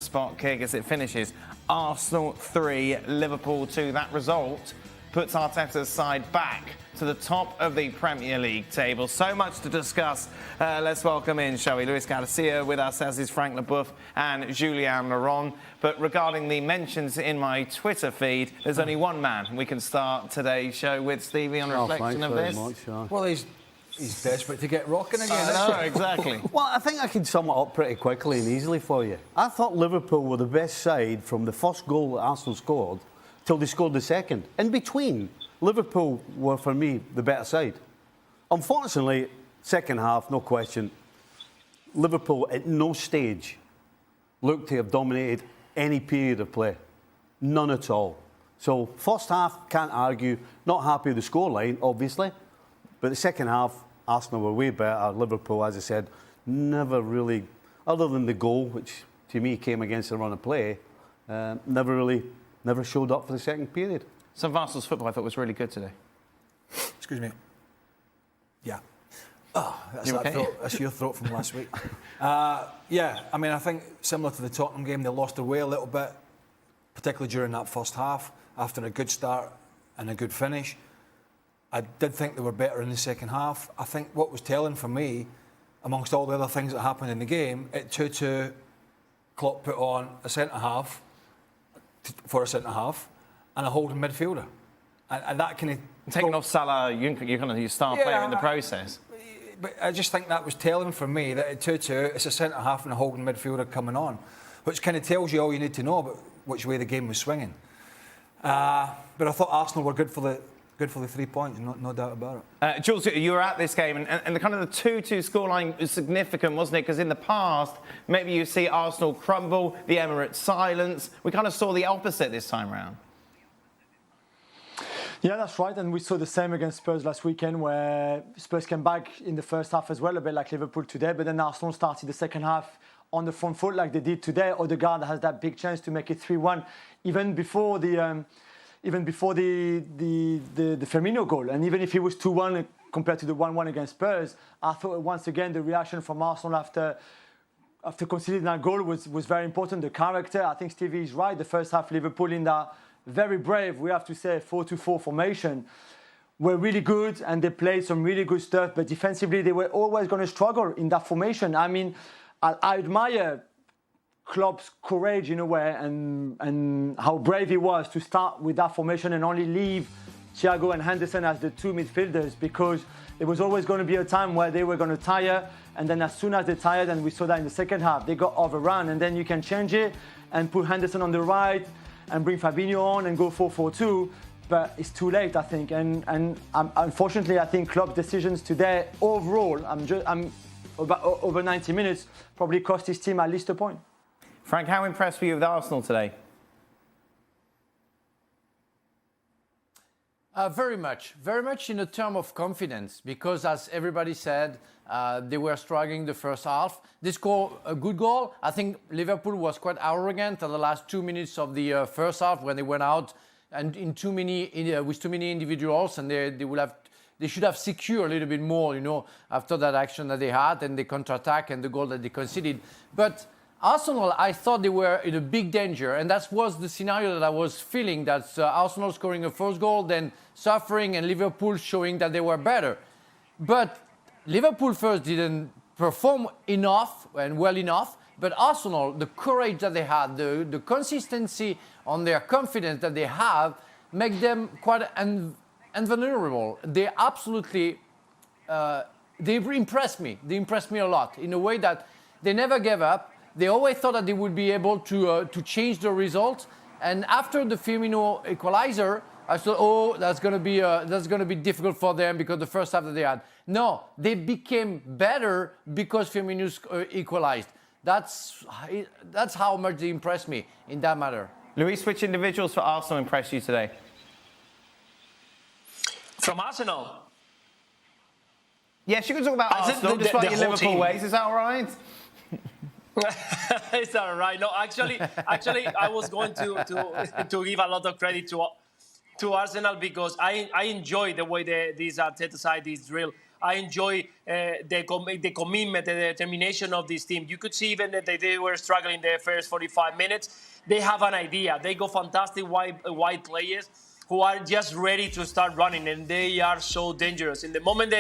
spot kick as it finishes. Arsenal 3, Liverpool 2. That result puts Arteta's side back to the top of the Premier League table. So much to discuss. Let's welcome in, shall we, Luis Garcia with us, as is Frank Leboeuf and Julien Laurent. But regarding the mentions in my Twitter feed, there's only one man we can start today's show with, Stevie, on reflection of this. Well, he's desperate to get rocking again. No, exactly. Well, I think I can sum it up pretty quickly and easily for you. I thought Liverpool were the best side from the first goal that Arsenal scored till they scored the second. In between, Liverpool were, for me, the better side. Unfortunately, second half, no question, Liverpool at no stage looked to have dominated any period of play. None at all. So, first half, can't argue. Not happy with the scoreline, obviously. But the second half, Arsenal were way better. Liverpool, as I said, never really, other than the goal, which to me came against the run of play, never showed up for the second period. Some of Arsenal's football I thought was really good today. Excuse me. Yeah. Oh, that's your throat from last week. Yeah, I mean, I think similar to the Tottenham game, they lost their way a little bit, particularly during that first half, after a good start and a good finish. I did think they were better in the second half. I think what was telling for me, amongst all the other things that happened in the game, at 2-2, Klopp put on a centre-half for a centre-half and a holding midfielder. And that kind of... Taking off Salah, you star player in the process. But I just think that was telling for me that at 2-2, it's a centre-half and a holding midfielder coming on, which kind of tells you all you need to know about which way the game was swinging. But I thought Arsenal were good for the 3 points, no doubt about it. Jules, you were at this game, and the kind of the 2-2 scoreline was significant, wasn't it? Because in the past, maybe you see Arsenal crumble, the Emirates silence. We kind of saw the opposite this time round. Yeah, that's right. And we saw the same against Spurs last weekend, where Spurs came back in the first half as well, a bit like Liverpool today. But then Arsenal started the second half on the front foot like they did today. Odegaard has that big chance to make it 3-1, even before the Firmino goal. And even if it was 2-1 compared to the 1-1 against Spurs, I thought once again the reaction from Arsenal after conceding that goal was very important. The character, I think Stevie is right. The first half, Liverpool in that very brave, we have to say, 4-2-4 formation, were really good, and they played some really good stuff. But defensively, they were always going to struggle in that formation. I mean, I admire Klopp's courage in a way, and how brave he was to start with that formation and only leave Thiago and Henderson as the two midfielders, because there was always going to be a time where they were going to tire, and then as soon as they tired, and we saw that in the second half, they got overrun, and then you can change it and put Henderson on the right and bring Fabinho on and go 4-4-2, but it's too late, I think. And unfortunately, I think Klopp's decisions today overall, I'm about over 90 minutes, probably cost his team at least a point. Frank, how impressed were you with Arsenal today? Very much in a term of confidence, because as everybody said, they were struggling the first half. They scored a good goal. I think Liverpool was quite arrogant at the last 2 minutes of the first half when they went out and with too many individuals, and they should have secured a little bit more, after that action that they had and the counter-attack and the goal that they conceded. But Arsenal, I thought they were in a big danger, and that was the scenario that I was feeling, that Arsenal scoring a first goal, then suffering, and Liverpool showing that they were better. But Liverpool first didn't perform enough and well enough, but Arsenal, the courage that they had, the consistency on their confidence that they have, make them quite invulnerable. They absolutely, they impressed me. They impressed me a lot in a way that they never gave up. They always thought that they would be able to change the result. And after the Firmino equalizer, I thought, that's going to be difficult for them because the first half that they had. No, they became better because Firmino equalized. That's how much they impressed me in that matter. Luis, which individuals for Arsenal impressed you today? From Arsenal? Yes, you can talk about Arsenal, despite your Liverpool team. ways. Is that all right? It's all right. No, actually, I was going to give a lot of credit to Arsenal, because I enjoy the way this Arteta side is drilled I enjoy the commitment, the determination of this team. You could see even that they were struggling the first 45 minutes. They have an idea. They got fantastic wide players who are just ready to start running, and they are so dangerous. In the moment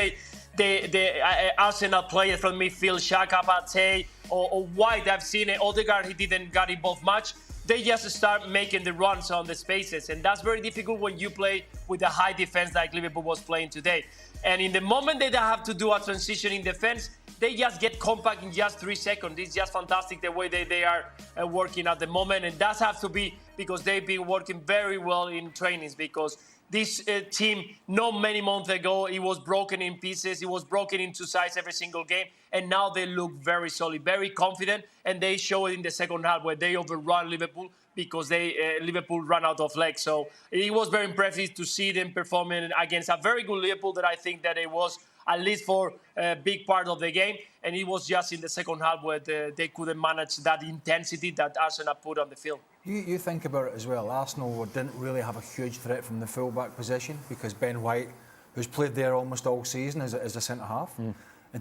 the Arsenal players from midfield, Saka, Partey, or White, I've seen it. Odegaard, he didn't get involved much. They just start making the runs on the spaces, and that's very difficult when you play with a high defense like Liverpool was playing today. And in the moment they have to do a transition in defense, they just get compact in just 3 seconds. It's just fantastic the way they are working at the moment, and that has to be because they've been working very well in trainings, because this team, not many months ago, it was broken in pieces. It was broken into size every single game. And now they look very solid, very confident. And they show it in the second half where they overrun Liverpool because Liverpool ran out of legs. So it was very impressive to see them performing against a very good Liverpool that I think that it was at least for a big part of the game. And it was just in the second half where they couldn't manage that intensity that Arsenal put on the field. You think about it as well. Arsenal didn't really have a huge threat from the full-back position because Ben White, who's played there almost all season, is a centre-half. And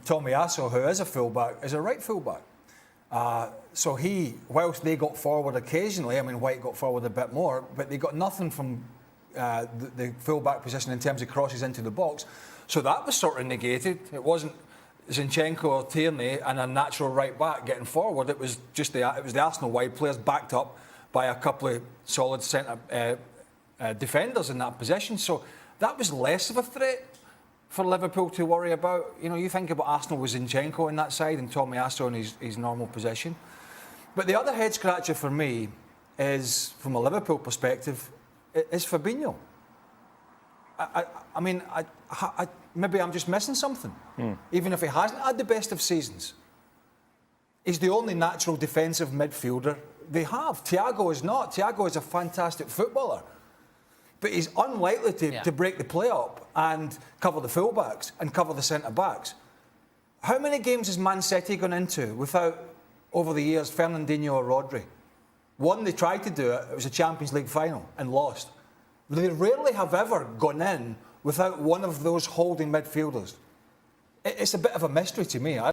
Tomiyasu, who is a full-back, is a right full-back. So whilst they got forward occasionally, I mean, White got forward a bit more, but they got nothing from the full-back position in terms of crosses into the box. So that was sort of negated. It wasn't Zinchenko or Tierney and a natural right-back getting forward. It was just the Arsenal wide players backed up by a couple of solid centre defenders in that position. So that was less of a threat for Liverpool to worry about. You know, you think about Arsenal with Zinchenko on that side and Tomiyasu in his normal position. But the other head scratcher for me is, from a Liverpool perspective, is Fabinho. I mean, maybe I'm just missing something. Even if he hasn't had the best of seasons, he's the only natural defensive midfielder they have. Thiago is not. Thiago is a fantastic footballer, but he's unlikely to break the play up and cover the fullbacks and cover the centre-backs. How many games has Man City gone into without, over the years, Fernandinho or Rodri? One, they tried to do it. It was a Champions League final and lost. They rarely have ever gone in without one of those holding midfielders. It's a bit of a mystery to me.